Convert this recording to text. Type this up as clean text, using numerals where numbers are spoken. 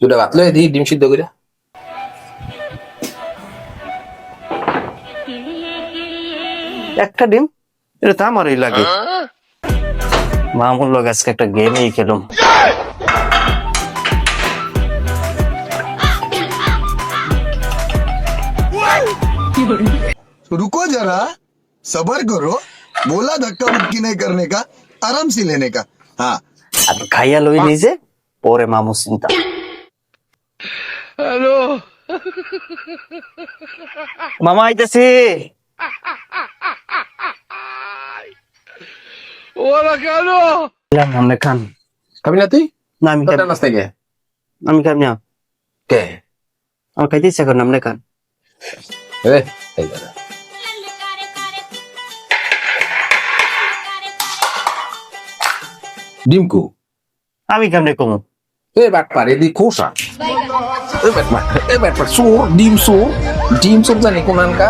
দুটা ভাত লয়ে দিই ডিম সিদ্ধ করে। একটা ডিম, এটা তো আমারই লাগে। মামুর লোক আজকে একটা গেমই খেলুম। रुको जरा सबर करो बोला धक्का मुक्की नहीं करने का आराम से लेने का हाँ আমি খাইয়া লই নিজে, পরে মামু চিন্তা। মামা আইতেছি। আপনি খান। খাবি না তুই? না আমি তোরটা নাস্তা কে? আমি খাবি না, কে? আমার খাইতে ইচ্ছা করেন, আপনি খান। এ, এই দাদা। ডিম কো? আমি কেমনে কমু? এ বাট পারে দি খোসা। এ বাট সুর, ডিম সুর জানি কোনানকা।